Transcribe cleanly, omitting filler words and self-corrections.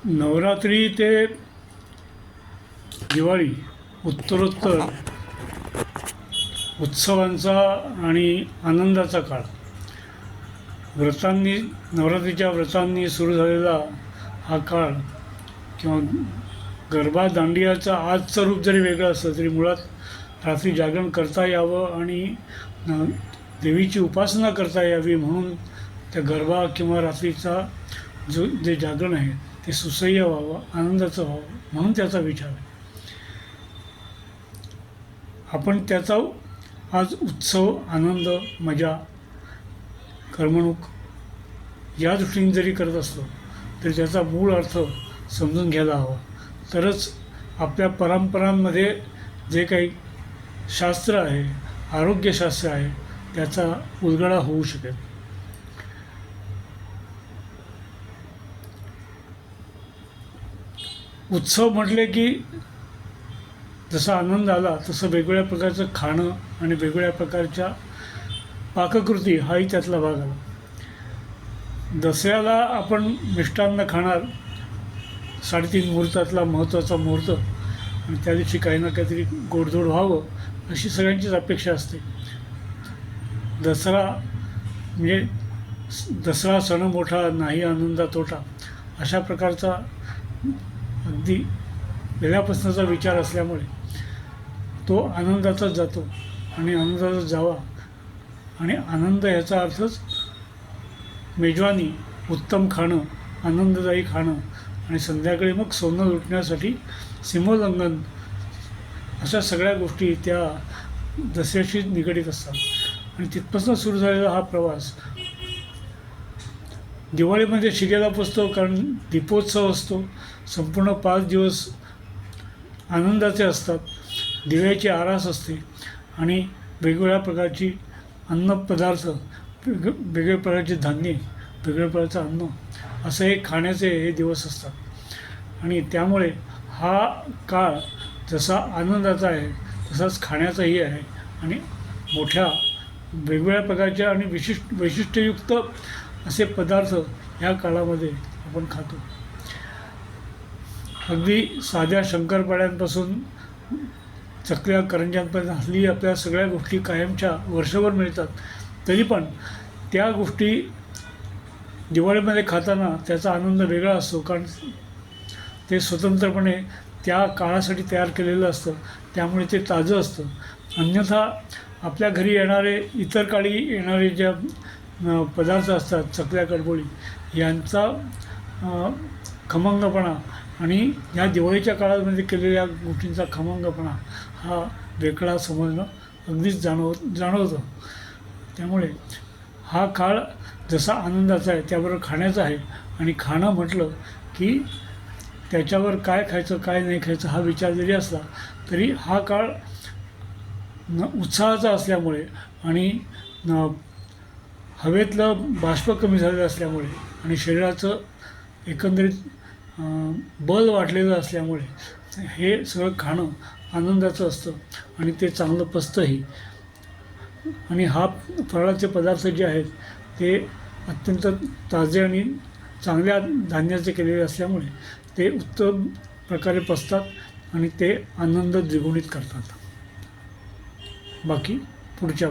नवरात्री ते दिवाळी उत्तरोत्तर उत्सवांचा आणि आनंदाचा काळ. नवरात्रीच्या व्रतांनी सुरू झालेला हा काळ किंवा गरबा दांडियाचं आजचं रूप जरी वेगळं असलं तरी मुळात रात्री जागरण करता यावं आणि देवीची उपासना करता यावी म्हणून त्या गरबा किंवा रात्रीचा जे जागरण आहे ते सुसह्य व्हावं, आनंदाचं व्हावं म्हणून त्याचा विचार आहे. आपण त्याचा आज उत्सव, आनंद, मजा, करमणूक या दृष्टीने जरी करत असलो तरी त्याचा मूळ अर्थ समजून घ्यायला हवा. तरच आपल्या परंपरांमध्ये जे काही शास्त्र आहे, आरोग्यशास्त्र आहे, त्याचा उलगडा होऊ शकेल. उत्सव म्हटले की जसा आनंद आला तसं वेगवेगळ्या प्रकारचं खाणं आणि वेगवेगळ्या प्रकारच्या पाककृती हाही त्यातला भाग आला. दसऱ्याला आपण मिष्टान्न खाणार, 3:30 मुहूर्तातला महत्त्वाचा मुहूर्त, आणि त्या दिवशी काही ना काहीतरी गोडधोड व्हावं अशी सगळ्यांचीच अपेक्षा असते. दसरा सण मोठा, नाही आनंदा तोटा, अशा प्रकारचा अगदी पहिल्यापासूनचा विचार असल्यामुळे तो आनंदाचाच जातो आणि आनंदाचा जावा. आणि आनंद ह्याचा अर्थच मेजवानी, उत्तम खाणं, आनंददायी खाणं आणि संध्याकाळी मग सोनं लुटण्यासाठी सीमोल्लंघन, अशा सगळ्या गोष्टी त्या दसऱ्याशी निगडीत असतात. आणि तिथपासून सुरू झालेला हा प्रवास दिवाळीमध्ये शिगेला पोचतो, कारण दीपोत्सव असतो. संपूर्ण 5 दिवस आनंदाचे असतात. दिव्याची आरास असते आणि वेगवेगळ्या प्रकारची अन्नपदार्थ, वेगवेगळ्या प्रकारचे धान्य, वेगवेगळ्या प्रकारचं अन्न, असं हे खाण्याचे हे दिवस असतात. आणि त्यामुळे हा काळ जसा आनंदाचा आहे तसाच खाण्याचाही आहे. आणि मोठ्या वेगवेगळ्या प्रकारच्या आणि वैशिष्ट्ययुक्त असे पदार्थ ह्या काळामध्ये आपण खातो. अगदी साध्या शंकरपाळ्यांपासून चकल्या, करंज्यांपर्यंत हल्ली आपल्या सगळ्या गोष्टी कायमच्या वर्षभर मिळतात. तरी पण त्या गोष्टी दिवाळीमध्ये खाताना त्याचा आनंद वेगळा असतो, कारण ते स्वतंत्रपणे त्या काळासाठी तयार केलेलं असतं, त्यामुळे ते ताजं असतं. अन्यथा आपल्या घरी येणारे, इतर काळी येणारे ज्या पदार्थ असतात, चकल्या, कडबोळी, यांचा खमंगपणा आणि ह्या दिवाळीच्या काळामध्ये केलेल्या गोष्टींचा खमंगपणा हा वेगळा समजणं अगदीच जाणवतं. त्यामुळे हा काळ जसा आनंदाचा आहे त्याबरोबर खाण्याचा आहे. आणि खाणं म्हटलं की त्याच्यावर काय खायचं, काय नाही खायचं हा विचार जरी असला तरी हा काळ उत्साहाचा असल्यामुळे आणि हवेतलं बाष्प कमी झालेलं असल्यामुळे आणि शरीराचं एकंदरीत बल वाढलेलं असल्यामुळे हे सगळं खाणं आनंदाचं असतं आणि ते चांगलं पचतंही. आणि हा फराळाचे पदार्थ जे आहेत ते अत्यंत ताजे आणि चांगल्या धान्याचे केलेले असल्यामुळे ते उत्तम प्रकारे पचतात आणि ते आनंद द्विगुणित करतात. बाकी पुढच्या